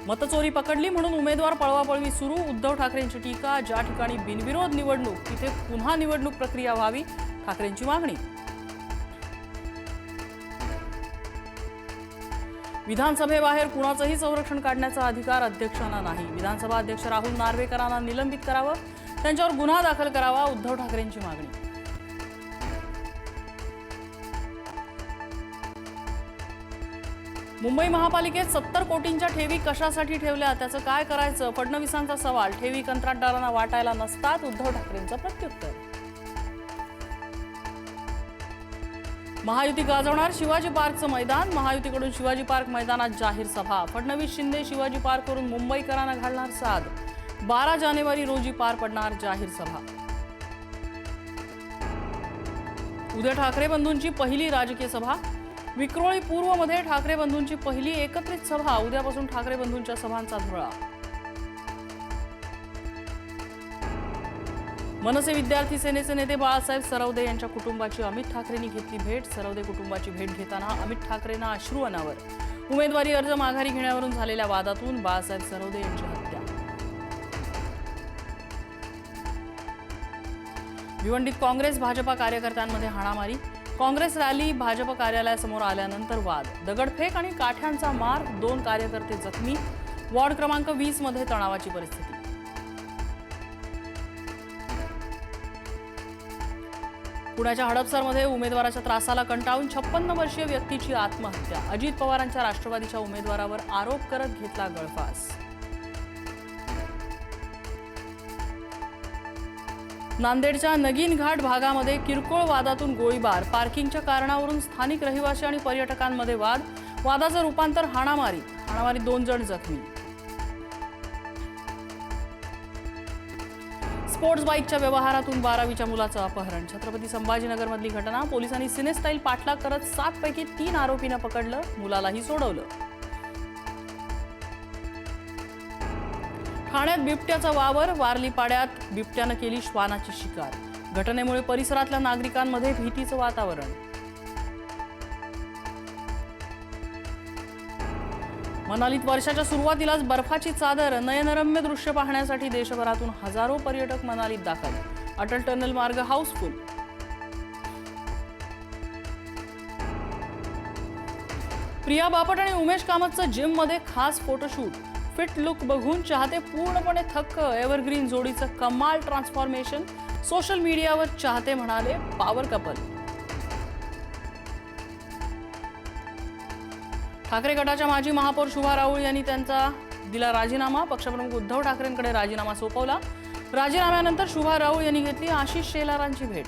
मतचोरी पकडली म्हणून उमेदवार पळवापळवी सुरू, उद्धव ठाकरेंची टीका। ज्या ठिकाणी बिनविरोध निवडणूक तिथे पुन्हा निवडणूक प्रक्रिया व्हावी, ठाकरेंची मागणी। विधानसभेबाहेर कुणाचंही संरक्षण काढण्याचा अधिकार अध्यक्षांना नाही। विधानसभा अध्यक्ष राहुल नार्वेकरांना निलंबित करावं, त्यांच्यावर गुन्हा दाखल करावा, उद्धव ठाकरेंची मागणी। मुंबई महापालिकेत 70 कोटींच्या ठेवी कशासाठी ठेवल्या, त्याचं काय करायचं, फडणवीसांचा सवाल। ठेवी कंत्राटदारांना वाटायला नसतात, उद्धव ठाकरेंचं प्रत्युत्तर। महायुती गाजवणार शिवाजी पार्कचं मैदान, महायुतीकडून शिवाजी पार्क मैदानात जाहीर सभा। फडणवीस शिंदे शिवाजी पार्कवरून मुंबईकरांना घालणार साद, 12 जानेवारी रोजी पार पडणार जाहीर सभा। उद्या ठाकरे बंधूंची पहिली राजकीय सभा, विक्रोळी पूर्वमध्ये ठाकरे बंधूंची पहिली एकत्रित सभा। उद्यापासून ठाकरे बंधूंच्या सभांचा धुळा। मनसे विद्यार्थी सेनेचे नेते बाळासाहेब सरवदे यांच्या कुटुंबाची अमित ठाकरेंनी घेतली भेट। सरवदे कुटुंबाची भेट घेताना अमित ठाकरेंना अश्रू अनावर। उमेदवारी अर्ज माघारी घेण्यावरून झालेल्या वादातून बाळासाहेब सरवदे यांची हत्या। भिवंडीत काँग्रेस भाजपा कार्यकर्त्यांमध्ये हाणामारी, काँग्रेस रॅली भाजप कार्यालयासमोर आल्यानंतर वाद, दगडफेक आणि काठ्यांचा मार, 2 कार्यकर्ते जखमी। वॉर्ड क्रमांक 20 मध्ये तणावाची परिस्थिती। पुण्याच्या हडपसरमध्ये उमेदवाराच्या त्रासाला कंटाळून 56 वर्षीय व्यक्तीची आत्महत्या। अजित पवारांच्या राष्ट्रवादीच्या उमेदवारावर आरोप करत घेतला गळफास। नांदेडच्या नगीन घाट भागामध्ये किरकोळ वादातून गोळीबार, पार्किंगच्या कारणावरून स्थानिक रहिवासी आणि पर्यटकांमध्ये वाद, वादाचं रूपांतर हाणामारीत 2 जण जखमी। स्पोर्ट्स बाईकच्या व्यवहारातून 12वीच्या मुलाचं अपहरण, छत्रपती संभाजीनगरमधली घटना। पोलिसांनी सिनेस्टाईल पाठलाग करत 7 पैकी 3 आरोपींना पकडलं, मुलालाही सोडवलं। ठाण्यात बिबट्याचा वावर, वारली पाड्यात बिबट्यानं केली श्वानाची शिकार। घटनेमुळे परिसरातल्या नागरिकांमध्ये भीतीचं वातावरण। मनालीत वर्षाच्या सुरुवातीलाच बर्फाची चादर, नयनरम्य दृश्य पाहण्यासाठी देशभरातून हजारो पर्यटक मनालीत दाखल। अटल टनल मार्ग हाऊसफुल। प्रिया बापट आणि उमेश कामतचं जिममध्ये खास फोटोशूट, फिट लुक बघून चाहते पूर्णपणे थक्क। एव्हरग्रीन जोडीचं कमाल ट्रान्सफॉर्मेशन, सोशल मीडियावर चाहते म्हणाले पॉवर कपल। ठाकरे गटाच्या माजी महापौर शुभा राऊळ यांनी त्यांचा दिला राजीनामा, पक्षप्रमुख उद्धव ठाकरेंकडे राजीनामा सोपवला। राजीनाम्यानंतर शुभा राऊळ यांनी घेतली आशिष शेलारांची भेट।